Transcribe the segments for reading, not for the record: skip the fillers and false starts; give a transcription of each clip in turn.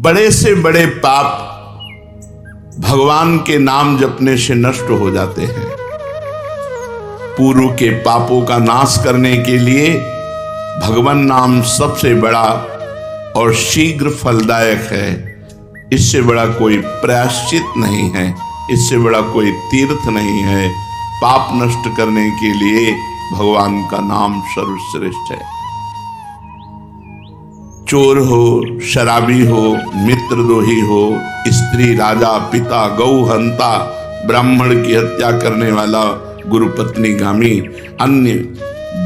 बड़े से बड़े पाप भगवान के नाम जपने से नष्ट हो जाते हैं। पूर्व के पापों का नाश करने के लिए भगवान नाम सबसे बड़ा और शीघ्र फलदायक है। इससे बड़ा कोई प्रायश्चित नहीं है, इससे बड़ा कोई तीर्थ नहीं है। पाप नष्ट करने के लिए भगवान का नाम सर्वश्रेष्ठ है। चोर हो, शराबी हो, मित्रद्रोही हो, स्त्री, राजा, पिता, गौ हंता, ब्राह्मण की हत्या करने वाला, गुरु पत्नी गामी, अन्य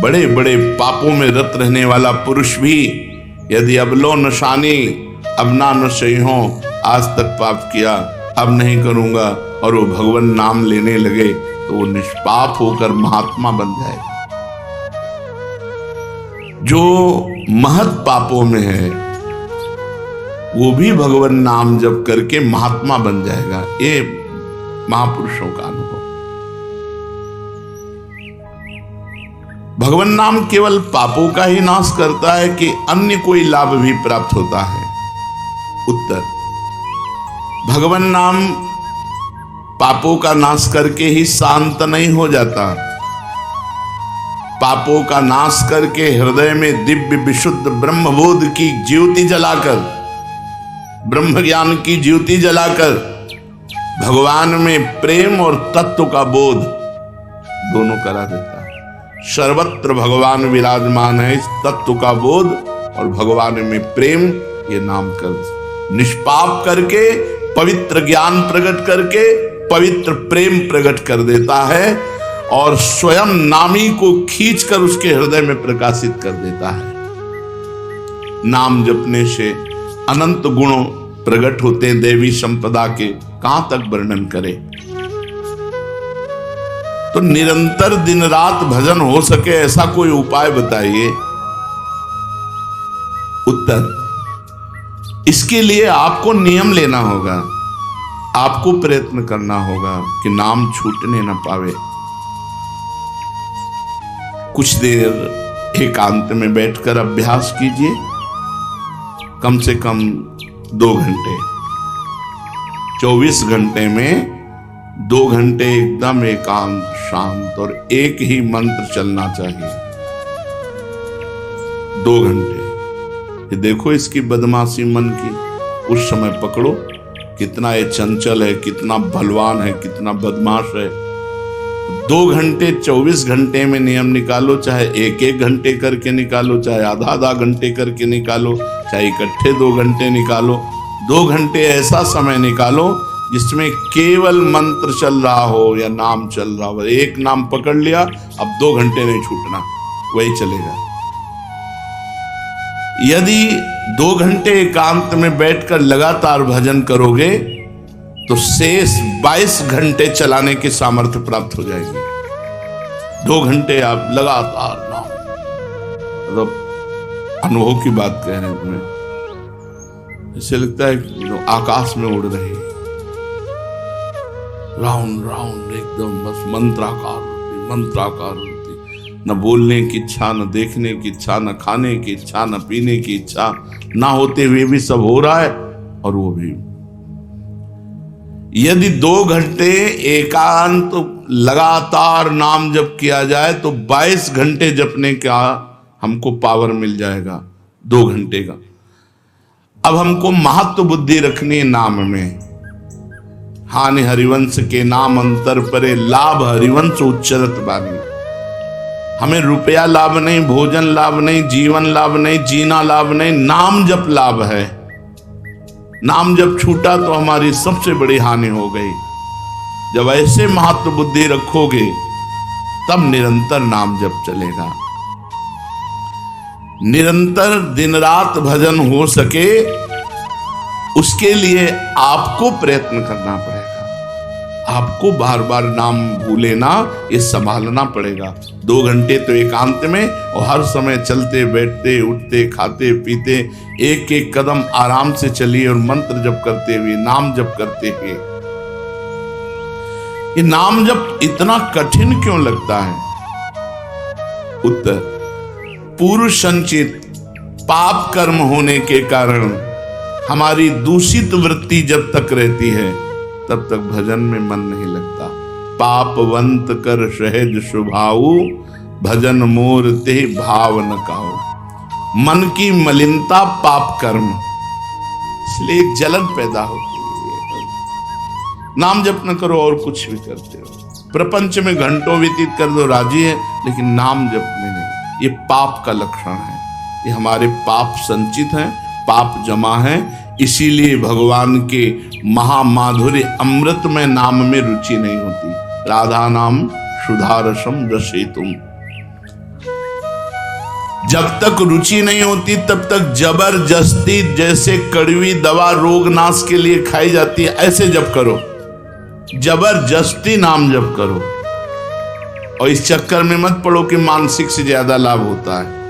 बड़े बड़े पापों में रत रहने वाला पुरुष भी यदि अबलो नशानी अब ना नशई हो, आज तक पाप किया अब नहीं करूंगा, और वो भगवान नाम लेने लगे तो वो निष्पाप होकर महात्मा बन जाएगा। जो महत पापों में है वो भी भगवान नाम जप करके महात्मा बन जाएगा। ये महापुरुषों का अनुभव। भगवान नाम केवल पापों का ही नाश करता है कि अन्य कोई लाभ भी प्राप्त होता है? उत्तर, भगवान नाम पापों का नाश करके ही शांत नहीं हो जाता। पापों का नाश करके हृदय में दिव्य विशुद्ध ब्रह्मबोध की ज्योति जलाकर, ब्रह्म ज्ञान की ज्योति जलाकर भगवान में प्रेम और तत्व का बोध दोनों करा देता है। सर्वत्र भगवान विराजमान है, इस तत्व का बोध और भगवान में प्रेम ये नाम कर निष्पाप करके, पवित्र ज्ञान प्रकट करके पवित्र प्रेम प्रकट कर देता है और स्वयं नामी को खींचकर उसके हृदय में प्रकाशित कर देता है। नाम जपने से अनंत गुण प्रकट होते हैं देवी संपदा के, कहां तक वर्णन करें। तो निरंतर दिन रात भजन हो सके ऐसा कोई उपाय बताइए। उत्तर, इसके लिए आपको नियम लेना होगा, आपको प्रयत्न करना होगा कि नाम छूटने न पावे। कुछ देर एकांत में बैठकर अभ्यास कीजिए, कम से कम 2 घंटे। 24 घंटे में 2 घंटे एकदम एकांत, शांत और एक ही मंत्र चलना चाहिए। 2 घंटे। ये देखो इसकी बदमाशी मन की, उस समय पकड़ो कितना ये चंचल है, कितना बलवान है, कितना बदमाश है। 2 घंटे 24 घंटे में नियम निकालो, चाहे 1-1 घंटे करके निकालो, चाहे आधा घंटे करके निकालो, चाहे इकट्ठे 2 घंटे निकालो। 2 घंटे ऐसा समय निकालो जिसमें केवल मंत्र चल रहा हो या नाम चल रहा हो। एक नाम पकड़ लिया, अब 2 घंटे नहीं छूटना, वही चलेगा। यदि 2 घंटे एकांत में बैठकर लगातार भजन करोगे तो शेष 22 घंटे चलाने की सामर्थ्य प्राप्त हो जाएगी। 2 घंटे आप लगातार नाम, मतलब अनुभव की बात कह रहे हैं तुम्हें, ऐसे लगता है कि आकाश में उड़ रहे, राउंड राउंड एकदम बस मंत्राकार होती, न बोलने की इच्छा, न देखने की इच्छा, न खाने की इच्छा, न पीने की इच्छा, ना होते हुए भी सब हो रहा है। और वो भी यदि 2 घंटे एकांत लगातार नाम जप किया जाए तो 22 घंटे जपने का हमको पावर मिल जाएगा, 2 घंटे का। अब हमको महत्व बुद्धि रखनी है नाम में। हानि हरिवंश के नाम अंतर परे, लाभ हरिवंश उच्चरत बानी। हमें रुपया लाभ नहीं, भोजन लाभ नहीं, जीवन लाभ नहीं, जीना लाभ नहीं, नाम जप लाभ है। नाम जब छूटा तो हमारी सबसे बड़ी हानि हो गई। जब ऐसे महत्व बुद्धि रखोगे तब निरंतर नाम जप चलेगा। निरंतर दिन रात भजन हो सके उसके लिए आपको प्रयत्न करना पड़ेगा। आपको बार बार नाम भूले ना, ये संभालना पड़ेगा। 2 घंटे तो एकांत में, और हर समय चलते बैठते उठते खाते पीते एक एक कदम आराम से चलिए और मंत्र जप करते हुए, नाम जप करते हुए। ये नाम जप इतना कठिन क्यों लगता है? उत्तर, पूर्व संचित पाप कर्म होने के कारण हमारी दूषित वृत्ति जब तक रहती है तब तक भजन में मन नहीं लगता। पापवंत कर सहज स्वभाव, भजन मोर ते भाव न काऊ। मन की मलिनता पाप कर्म, इसलिए एक जलन पैदा होती है। नाम जप न करो और कुछ भी करते हो, प्रपंच में घंटों व्यतीत कर दो राजी है, लेकिन नाम जप में नहीं। ये पाप का लक्षण है, ये हमारे पाप संचित हैं, पाप जमा है। इसीलिए भगवान के महामाधुर्य अमृत में नाम में रुचि नहीं होती। राधा नाम सुधारसम रसेतुम, जब तक रुचि नहीं होती तब तक जबरदस्ती, जैसे कड़वी दवा रोग नाश के लिए खाई जाती है ऐसे जप करो, जबरदस्ती नाम जप करो। और इस चक्कर में मत पड़ो कि मानसिक से ज्यादा लाभ होता है।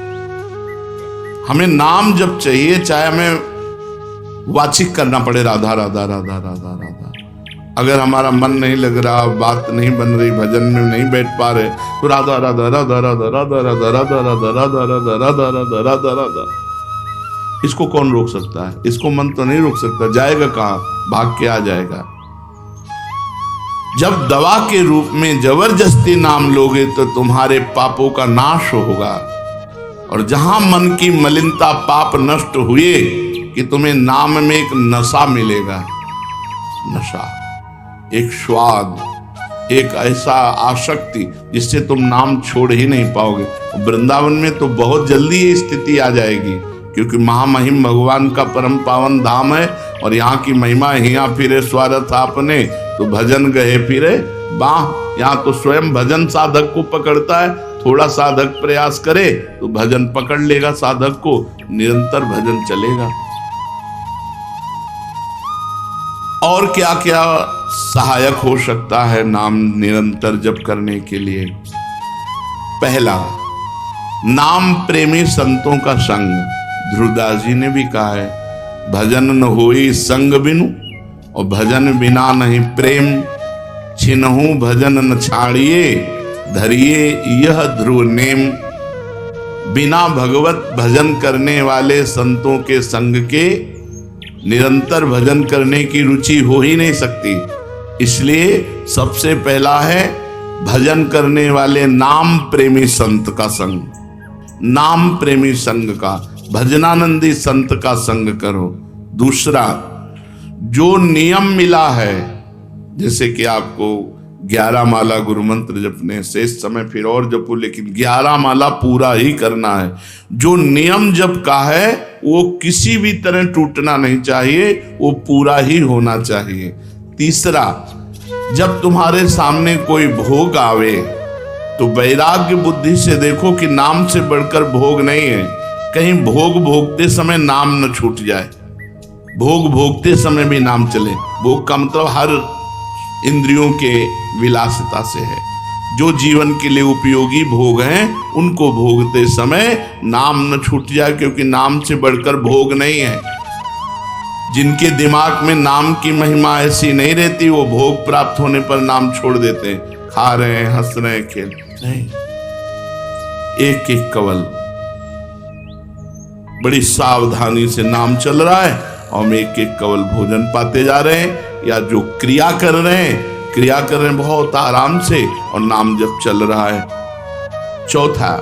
हमें नाम जप चाहिए, चाहे हमें वाचिक करना पड़े राधा राधा राधा राधा राधा। अगर हमारा मन नहीं लग रहा, बात नहीं बन रही, भजन में नहीं बैठ पा रहे, तो राधा राधा राधा राधा राधा राधा राधा राधा राधा राधा राधा राधा राधा राधा। इसको कौन रोक सकता है? इसको मन तो नहीं रोक सकता, जाएगा कहां? भाग के आ जाएगा। जब दवा के रूप में जबरदस्ती नाम लोगे तो तुम्हारे पापों का नाश होगा। और जहां मन की मलिनता पाप नष्ट हुए कि तुम्हें नाम में एक नशा मिलेगा, नशा, एक स्वाद, एक ऐसा आसक्ति जिससे तुम नाम छोड़ ही नहीं पाओगे। वृंदावन में तो बहुत जल्दी ये स्थिति आ जाएगी, क्योंकि महामहिम भगवान का परम पावन धाम है और यहाँ की महिमा हिया फिरे स्वार्थ आपने, तो भजन गए फिरे बाह। यहाँ तो स्वयं भजन साधक को पकड़ता है, थोड़ा साधक प्रयास करे तो भजन पकड़ लेगा साधक को, निरंतर भजन चलेगा। और क्या क्या सहायक हो सकता है नाम निरंतर जप करने के लिए? पहला, नाम प्रेमी संतों का संग। ध्रुवदास जी ने भी कहा है, भजन न होई संग बिनु, और भजन बिना नहीं प्रेम। छिनहु भजन न छाड़िए, धरिए यह ध्रुव नेम। बिना भगवत भजन करने वाले संतों के संग के निरंतर भजन करने की रुचि हो ही नहीं सकती। इसलिए सबसे पहला है भजन करने वाले नाम प्रेमी संत का संग। नाम प्रेमी संग का, भजनानंदी संत का संग करो। दूसरा, जो नियम मिला है, जैसे कि आपको 11 माला गुरु मंत्र जपने, शेष समय फिर और जपो, लेकिन 11 माला पूरा ही करना है। जो नियम जप का है वो किसी भी तरह टूटना नहीं चाहिए, वो पूरा ही होना चाहिए। तीसरा, जब तुम्हारे सामने कोई भोग आवे तो वैराग्य बुद्धि से देखो कि नाम से बढ़कर भोग नहीं है। कहीं भोग भोगते समय नाम न छूट जाए, भोग भोगते समय भी नाम चले। भोग का मतलब हर इंद्रियों के विलासिता से है। जो जीवन के लिए उपयोगी भोग हैं उनको भोगते समय नाम न छूट जाए, क्योंकि नाम से बढ़कर भोग नहीं है। जिनके दिमाग में नाम की महिमा ऐसी नहीं रहती, वो भोग प्राप्त होने पर नाम छोड़ देते हैं। खा रहे हैं, हंस रहे हैं, खेल नहीं, एक एक कवल बड़ी सावधानी से नाम चल रहा है और हम एक एक कवल भोजन पाते जा रहे हैं। या जो क्रिया कर रहे हैं बहुत आराम से और नाम जप चल रहा है। चौथा,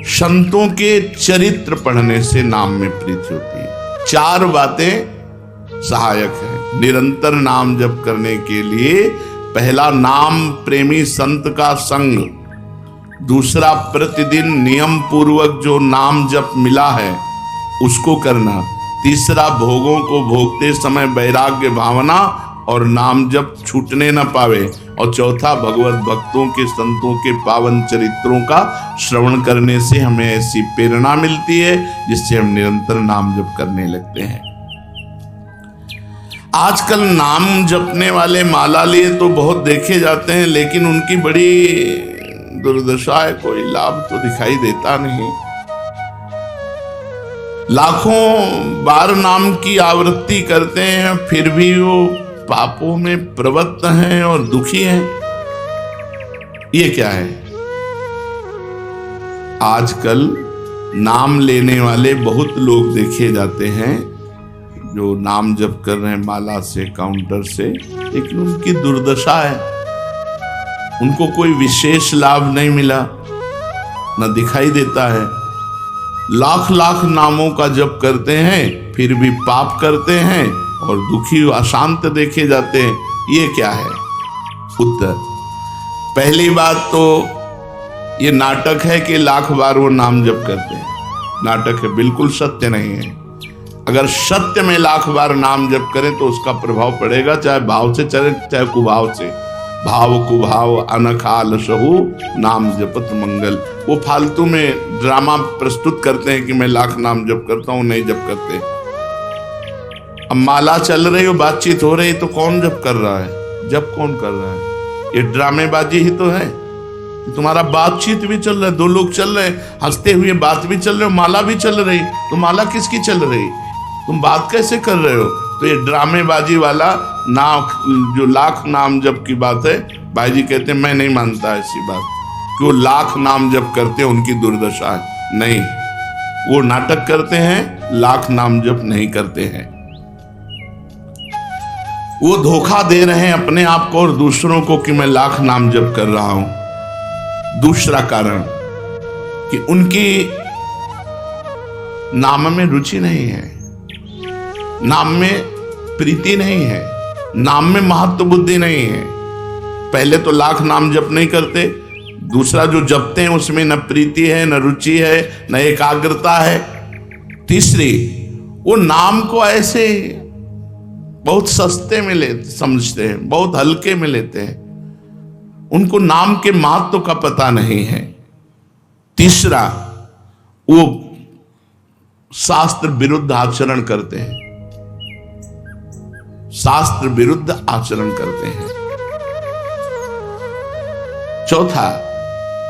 संतों के चरित्र पढ़ने से नाम में प्रीति होती है। 4 बातें सहायक हैं निरंतर नाम जप करने के लिए। पहला, नाम प्रेमी संत का संग। दूसरा, प्रतिदिन नियम पूर्वक जो नाम जप मिला है उसको करना। तीसरा, भोगों को भोगते समय वैराग्य भावना और नाम जप छूटने न पावे। और चौथा, भगवत भक्तों के संतों के पावन चरित्रों का श्रवण करने से हमें ऐसी प्रेरणा मिलती है जिससे हम निरंतर नाम जप करने लगते हैं। आजकल नाम जपने वाले माला लिए तो बहुत देखे जाते हैं, लेकिन उनकी बड़ी दुर्दशा है, कोई लाभ तो दिखाई देता नहीं। लाखों बार नाम की आवृत्ति करते हैं, फिर भी वो पापों में प्रवृत्त हैं और दुखी हैं। ये क्या है? आजकल नाम लेने वाले बहुत लोग देखे जाते हैं, जो नाम जप कर रहे हैं माला से, काउंटर से, लेकिन उनकी दुर्दशा है, उनको कोई विशेष लाभ नहीं मिला, न दिखाई देता है। लाख लाख नामों का जप करते हैं फिर भी पाप करते हैं और दुखी अशांत देखे जाते हैं। ये क्या है? उत्तर, पहली बात तो ये नाटक है कि लाख बार वो नाम जप करते हैं। नाटक है, बिल्कुल सत्य नहीं है। अगर सत्य में लाख बार नाम जप करें तो उसका प्रभाव पड़ेगा, चाहे भाव से चले चाहे कुभाव से। भाव कुभाव अनखाल सहु नाम जपत मंगल। वो फालतू में ड्रामा प्रस्तुत करते हैं कि मैं लाख नाम जप करता हूं, नहीं जप करते। अब माला चल रही हो, बातचीत हो रही, तो कौन जप कर रहा है? जप कौन कर रहा है? ये ड्रामेबाजी ही तो है। तुम्हारा बातचीत भी चल रहा है, दो लोग चल रहे हैं, हंसते हुए बात भी चल रहे हो, माला भी चल रही, तो माला किसकी चल रही? तुम बात कैसे कर रहे हो? तो ये ड्रामेबाजी वाला जो लाख नाम जप की बात है, भाई जी कहते हैं मैं नहीं मानता ऐसी बात कि वो लाख नाम जप करते हैं उनकी दुर्दशा है। नहीं, वो नाटक करते हैं, लाख नाम जप नहीं करते हैं। वो धोखा दे रहे हैं अपने आप को और दूसरों को कि मैं लाख नाम जप कर रहा हूं। दूसरा कारण कि उनकी नाम में रुचि नहीं है, नाम में प्रीति नहीं है, नाम में महत्व बुद्धि नहीं है। पहले तो लाख नाम जप नहीं करते, दूसरा जो जपते हैं उसमें न प्रीति है, न रुचि है, न एकाग्रता है। तीसरी, वो नाम को ऐसे बहुत सस्ते में समझते हैं, बहुत हल्के में लेते हैं, उनको नाम के महत्व का पता नहीं है। तीसरा, वो शास्त्र विरुद्ध आचरण करते हैं, शास्त्र विरुद्ध आचरण करते हैं। चौथा,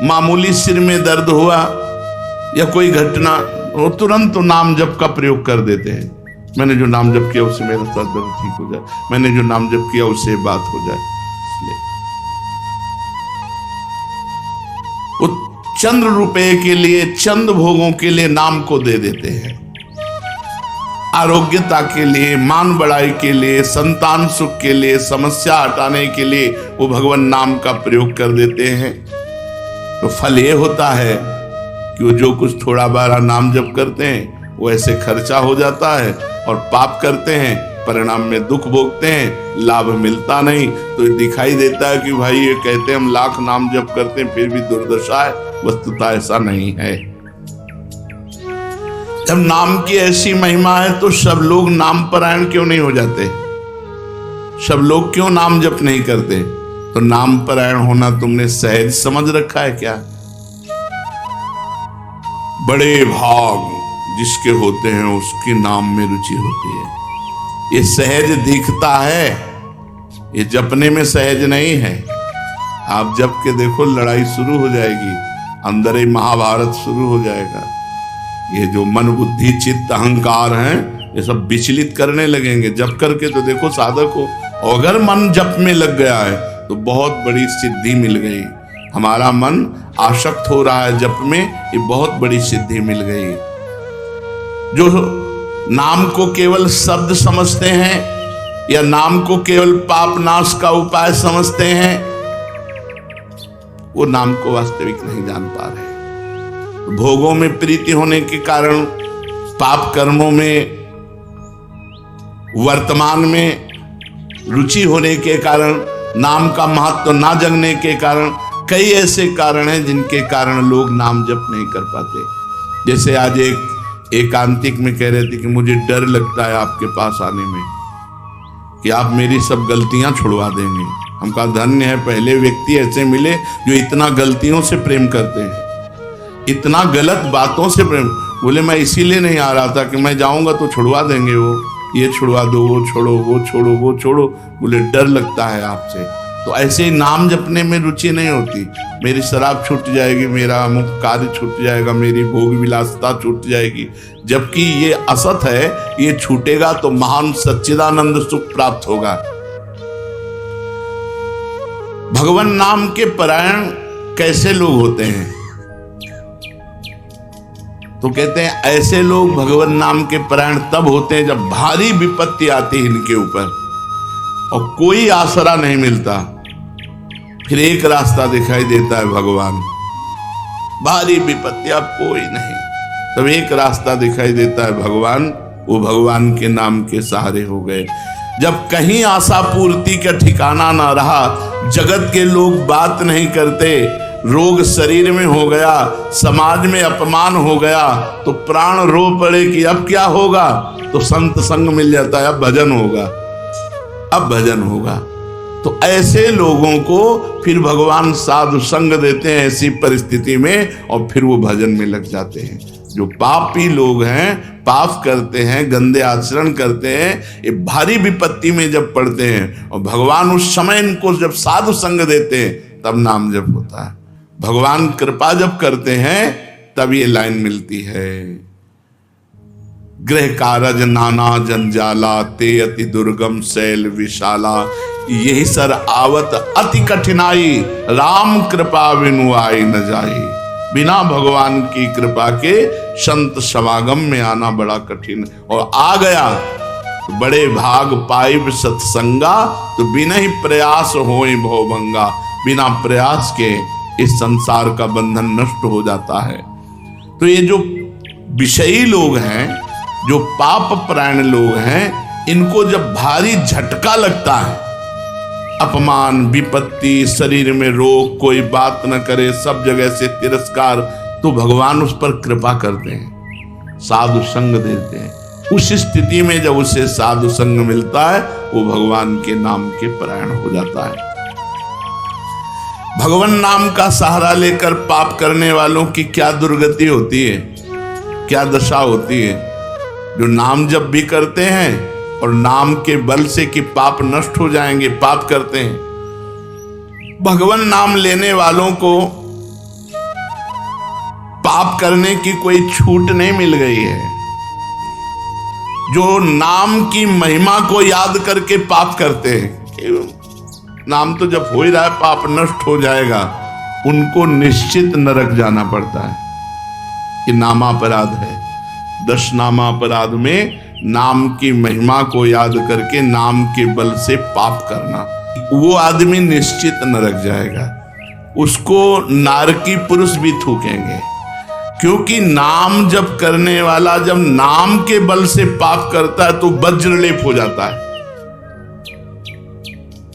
मामूली सिर में दर्द हुआ या कोई घटना, वो तुरंत तो नाम जप का प्रयोग कर देते हैं। मैंने जो नाम जप किया उससे मेरा सर दर्द ठीक हो जाए, मैंने जो नाम जप किया उससे बात हो जाए। इसलिए वो चंद्र रुपए के लिए, चंद भोगों के लिए नाम को दे देते हैं। आरोग्यता के लिए, मान बढ़ाई के लिए, संतान सुख के लिए, समस्या हटाने के लिए वो भगवान नाम का प्रयोग कर देते हैं। तो फल ये होता है कि वो जो कुछ थोड़ा बारा नाम जप करते हैं वो ऐसे खर्चा हो जाता है और पाप करते हैं, परिणाम में दुख भोगते हैं, लाभ मिलता नहीं। तो दिखाई देता है कि भाई ये कहते हैं हम लाख नाम जप करते हैं फिर भी दुर्दशा है। वस्तुतः ऐसा नहीं है। जब नाम की ऐसी महिमा है तो सब लोग नाम परायण क्यों नहीं हो जाते? सब लोग क्यों नाम जप नहीं करते? तो नाम परायण होना तुमने सहज समझ रखा है क्या? बड़े भाग जिसके होते हैं उसकी नाम में रुचि होती है। ये सहज दिखता है, ये जपने में सहज नहीं है। आप जप के देखो, लड़ाई शुरू हो जाएगी, अंदर ही महाभारत शुरू हो जाएगा। ये जो मन बुद्धि चित्त अहंकार हैं, ये सब विचलित करने लगेंगे। जप करके तो देखो साधक को, अगर मन जप में लग गया है तो बहुत बड़ी सिद्धि मिल गई। हमारा मन आसक्त हो रहा है जप में, ये बहुत बड़ी सिद्धि मिल गई। जो नाम को केवल शब्द समझते हैं या नाम को केवल पाप नाश का उपाय समझते हैं, वो नाम को वास्तविक नहीं जान पा रहे। भोगों में प्रीति होने के कारण, पाप कर्मों में, वर्तमान में रुचि होने के कारण, नाम का महत्व ना जगने के कारण, कई ऐसे कारण हैं जिनके कारण लोग नाम जप नहीं कर पाते। जैसे आज एक एकांतिक में कह रहे थे कि मुझे डर लगता है आपके पास आने में कि आप मेरी सब गलतियां छुड़वा देंगे। हम कहा धन्य है, पहले व्यक्ति ऐसे मिले जो इतना गलतियों से प्रेम करते हैं, इतना गलत बातों से प्रेम। बोले मैं इसीलिए नहीं आ रहा था कि मैं जाऊंगा तो छुड़वा देंगे, वो ये छुड़वा दो, वो छोड़ो, वो छोड़ो, वो छोड़ो। बोले डर लगता है आपसे। तो ऐसे ही नाम जपने में रुचि नहीं होती। मेरी शराब छूट जाएगी, मेरा अमुक कार्य छूट जाएगा, मेरी भोग विलासता छूट जाएगी। जबकि ये असत है, ये छूटेगा तो महान सच्चिदानंद सुख प्राप्त होगा। भगवान नाम के परायण कैसे लोग होते हैं? तो कहते हैं ऐसे लोग भगवान नाम के परायण तब होते हैं जब भारी विपत्ति आती है इनके ऊपर और कोई आसरा नहीं मिलता। फिर एक रास्ता दिखाई देता है भगवान, भारी विपत्ति अब कोई नहीं, तब एक रास्ता दिखाई देता है भगवान, वो भगवान के नाम के सहारे हो गए। जब कहीं आशा पूर्ति का ठिकाना ना रहा, जगत के लोग बात नहीं करते, रोग शरीर में हो गया, समाज में अपमान हो गया, तो प्राण रो पड़े कि अब क्या होगा, तो संत संग मिल जाता है, अब भजन होगा, अब भजन होगा। तो ऐसे लोगों को फिर भगवान साधु संग देते हैं ऐसी परिस्थिति में, और फिर वो भजन में लग जाते हैं। जो पापी लोग हैं, पाप करते हैं, गंदे आचरण करते हैं, ये भारी विपत्ति में जब पड़ते हैं और भगवान उस समय इनको जब साधु संग देते हैं तब नाम जप होता है। भगवान कृपा जब करते हैं तब ये लाइन मिलती है, गृह कारज नाना जंजाला, ते अति दुर्गम शैल विशाला, यही सर आवत अति कठिनाई, राम कृपा बिनु आई न जाई। बिना भगवान की कृपा के संत समागम में आना बड़ा कठिन, और आ गया तो बड़े भाग पाइब सत्संगा, तो बिना ही प्रयास होए भवभंगा। बिना प्रयास के इस संसार का बंधन नष्ट हो जाता है। तो ये जो विषयी लोग हैं, जो पाप परायण लोग हैं, इनको जब भारी झटका लगता है, अपमान, विपत्ति, शरीर में रोग, कोई बात न करे, सब जगह से तिरस्कार, तो भगवान उस पर कृपा करते हैं, साधु संग देते हैं। उस स्थिति में जब उसे साधु संग मिलता है, वो भगवान के नाम के परायण हो जाता है। भगवान नाम का सहारा लेकर पाप करने वालों की क्या दुर्गति होती है, क्या दशा होती है। जो नाम जप भी करते हैं और नाम के बल से कि पाप नष्ट हो जाएंगे, पाप करते हैं। भगवान नाम लेने वालों को पाप करने की कोई छूट नहीं मिल गई है। जो नाम की महिमा को याद करके पाप करते हैं, नाम तो जब हो ही रहा है, पाप नष्ट हो जाएगा, उनको निश्चित नरक जाना पड़ता है। ये नामापराध है। 10 नामापराध में नाम की महिमा को याद करके नाम के बल से पाप करना, वो आदमी निश्चित नरक जाएगा। उसको नारकी पुरुष भी थूकेंगे, क्योंकि नाम जप करने वाला जब नाम के बल से पाप करता है तो वज्रलेप हो जाता है।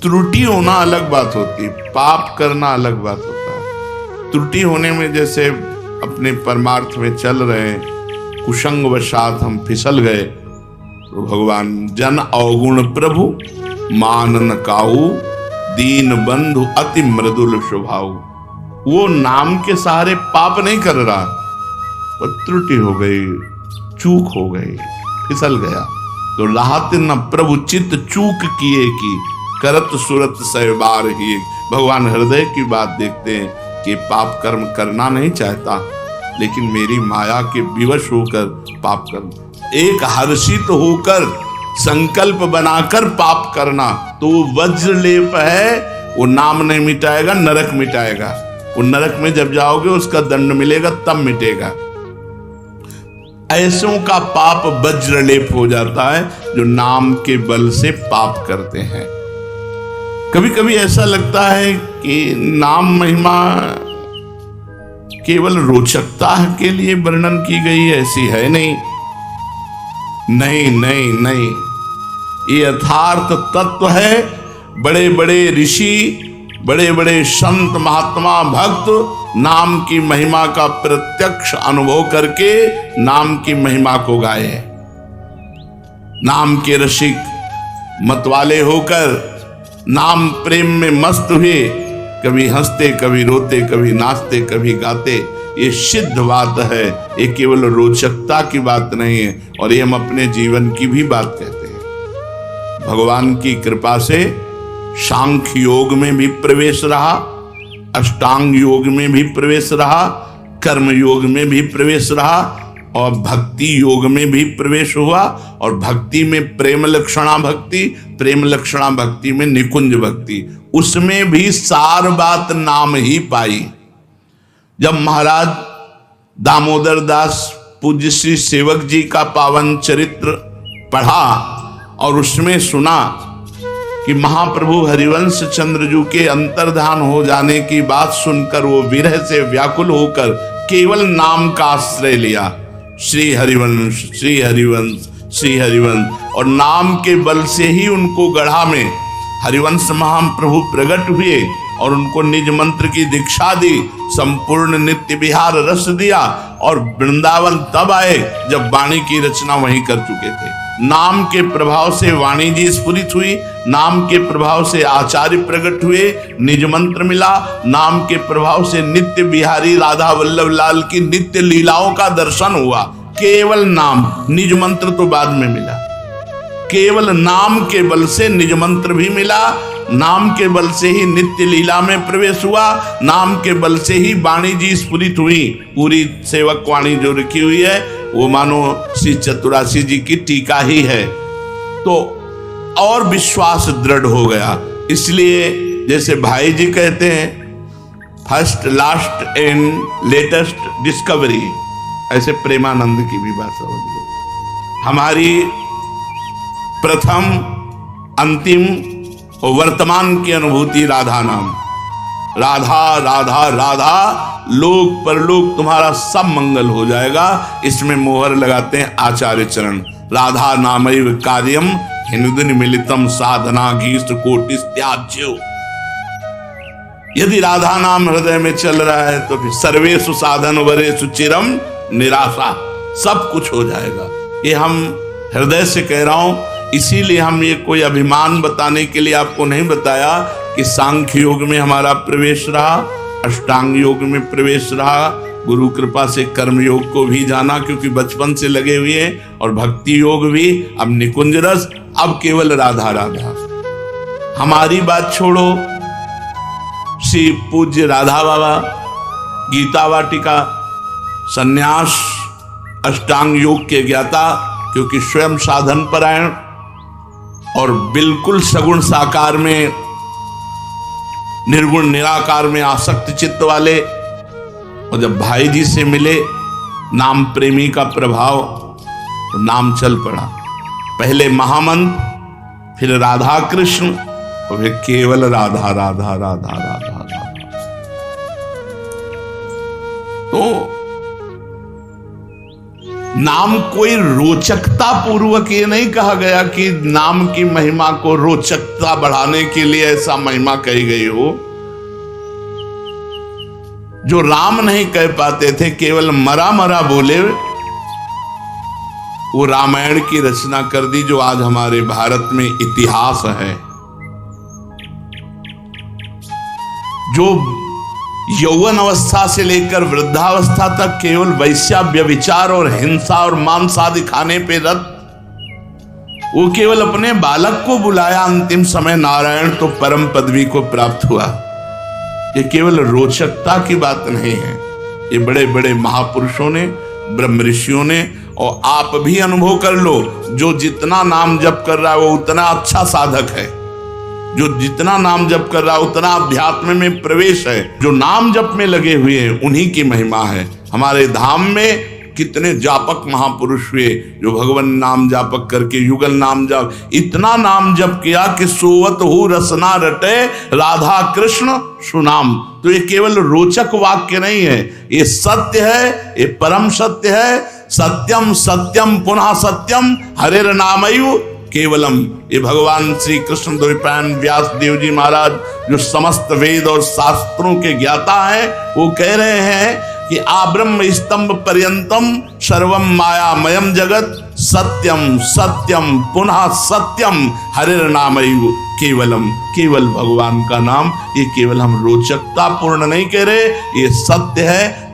त्रुटि होना अलग बात होती है, पाप करना अलग बात होता है। त्रुटि होने में जैसे अपने परमार्थ में चल रहे हैं, कुसंग वशात हम फिसल गए, तो भगवान जन अवगुण प्रभु मानन काहू, दीन बंधु अति मृदुल स्वभाव। वो नाम के सहारे पाप नहीं कर रहा, पर त्रुटि हो गई, चूक हो गई, फिसल गया। तो लाहत न प्रभु चित्त चूक किए की, करत सुरत सहबार ही। भगवान हृदय की बात देखते हैं कि पाप कर्म करना नहीं चाहता, लेकिन मेरी माया के विवश होकर पाप करना, एक हर्षित होकर संकल्प बनाकर पाप करना, तो वो वज्रलेप है। वो नाम नहीं मिटाएगा, नरक मिटाएगा। वो नरक में जब जाओगे उसका दंड मिलेगा, तब मिटेगा। ऐसों का पाप वज्रलेप हो जाता है जो नाम के बल से पाप करते हैं। कभी कभी ऐसा लगता है कि नाम महिमा केवल रोचकता के लिए वर्णन की गई है, ऐसी है नहीं। नहीं नहीं नहीं, ये यथार्थ तत्व है। बड़े बड़े ऋषि, बड़े बड़े संत, महात्मा, भक्त नाम की महिमा का प्रत्यक्ष अनुभव करके नाम की महिमा को गाए। नाम के रसिक मतवाले होकर नाम प्रेम में मस्त हुए, कभी हंसते, कभी रोते, कभी नाचते, कभी गाते। ये सिद्ध बात है, ये केवल रोचकता की बात नहीं है, और ये हम अपने जीवन की भी बात कहते हैं। भगवान की कृपा से सांख्य योग में भी प्रवेश रहा, अष्टांग योग में भी प्रवेश रहा, कर्म योग में भी प्रवेश रहा, और भक्ति योग में भी प्रवेश हुआ। और भक्ति में प्रेम लक्षणा भक्ति, प्रेम लक्षणा भक्ति में निकुंज भक्ति, उसमें भी सार बात नाम ही पाई। जब महाराज दामोदर दास पूज्य श्री सेवक जी का पावन चरित्र पढ़ा और उसमें सुना कि महाप्रभु हरिवंश चंद्रजू के अंतर्धान हो जाने की बात सुनकर वो विरह से व्याकुल होकर केवल नाम का आश्रय लिया, श्री हरिवंश श्री हरिवंश श्री हरिवंश, और नाम के बल से ही उनको गढ़ा में हरिवंश महाप्रभु प्रकट हुए और उनको निज मंत्र की दीक्षा दी, संपूर्ण नित्य विहार रस दिया और वृंदावन तब आए जब वाणी की रचना वहीं कर चुके थे। नाम के प्रभाव से वाणी जी स्फुरित हुई, नाम के प्रभाव से आचार्य प्रकट हुए, निज मंत्र मिला, नाम के प्रभाव से नित्य बिहारी राधा वल्लभ लाल की नित्य लीलाओं का दर्शन हुआ। केवल नाम, निज मंत्र तो बाद में मिला, केवल नाम के बल से निज मंत्र भी मिला, नाम के बल से ही नित्य लीला में प्रवेश हुआ, नाम के बल से ही वाणी जी स्फुरित हुई। पूरी सेवक वाणी जो लिखी हुई है वो मानो श्री चतुरासी जी की टीका ही है, तो और विश्वास दृढ़ हो गया। इसलिए जैसे भाई जी कहते हैं first last and latest discovery, ऐसे प्रेमानंद की भी बात समझ लो। हमारी प्रथम अंतिम और वर्तमान की अनुभूति राधा नाम, राधा राधा राधा, लोक परलोक तुम्हारा सब मंगल हो जाएगा। इसमें मोहर लगाते हैं आचार्य चरण, राधा नामैव कार्यम हिंदुन मिलितम साधना गीत कोटि त्याज्यो। यदि राधा नाम हृदय में चल रहा है तो फिर सर्वेषु साधन वरेषु चिरम निराशा, सब कुछ हो जाएगा। ये हम हृदय से कह रहा हूं, इसीलिए हम ये कोई अभिमान बताने के लिए आपको नहीं बताया कि सांख्य योग में हमारा प्रवेश रहा, अष्टांग योग में प्रवेश रहा, गुरु कृपा से कर्म योग को भी जाना क्योंकि बचपन से लगे हुए हैं, और भक्ति योग भी, अब निकुंज रस, अब केवल राधा राधा। हमारी बात छोड़ो, श्री पूज्य राधा बाबा गीता वाटिका संन्यास अष्टांग योग के ज्ञाता, क्योंकि स्वयं साधन परायण और बिल्कुल सगुण साकार में निर्गुण निराकार में आसक्त चित्त वाले, और जब भाई जी से मिले नाम प्रेमी का प्रभाव, तो नाम चल पड़ा। पहले महामंत्र, फिर राधा कृष्ण, और फिर केवल राधा राधा राधा राधा राधा। तो नाम कोई रोचकता पूर्वक ये नहीं कहा गया कि नाम की महिमा को रोचकता बढ़ाने के लिए ऐसा महिमा कही गई हो। जो राम नहीं कह पाते थे, केवल मरा मरा बोले, वो रामायण की रचना कर दी जो आज हमारे भारत में इतिहास है। जो यौवन अवस्था से लेकर वृद्धावस्था तक केवल वैश्या व्यभिचार और हिंसा और मांस आदि खाने पे रत, वो केवल अपने बालक को बुलाया अंतिम समय, नारायण तो परम पदवी को प्राप्त हुआ। ये केवल रोचकता की बात नहीं है, ये बड़े बड़े महापुरुषों ने, ब्रह्म ऋषियों ने, और आप भी अनुभव कर लो, जो जितना नाम जप कर रहा है वो उतना अच्छा साधक है, जो जितना नाम जप कर रहा है उतना अध्यात्म में प्रवेश है। जो नाम जप में लगे हुए हैं उन्हीं की महिमा है। हमारे धाम में कितने जापक महापुरुष हुए जो भगवान नाम जापक करके युगल नाम जप, इतना नाम जप किया कि सोवत हो रसना रटे राधा कृष्ण सुनाम। तो ये केवल रोचक वाक्य नहीं है, ये सत्य है, ये परम सत्य है। सत्यम सत्यम पुनः सत्यम हरेर नामयु केवलम। ये भगवान श्री कृष्ण द्वैपायन व्यास देव जी महाराज जो समस्त वेद और शास्त्रों के ज्ञाता हैं, वो कह रहे हैं कि आब्रह्म स्तंभ पर्यंतम सर्वम मायामयम जगत सत्यम सत्यम पुनः सत्यम हरिर नामयु केवलम। केवल भगवान का नाम, ये केवल हम रोचकता पूर्ण नहीं कह रहे, ये सत्य है।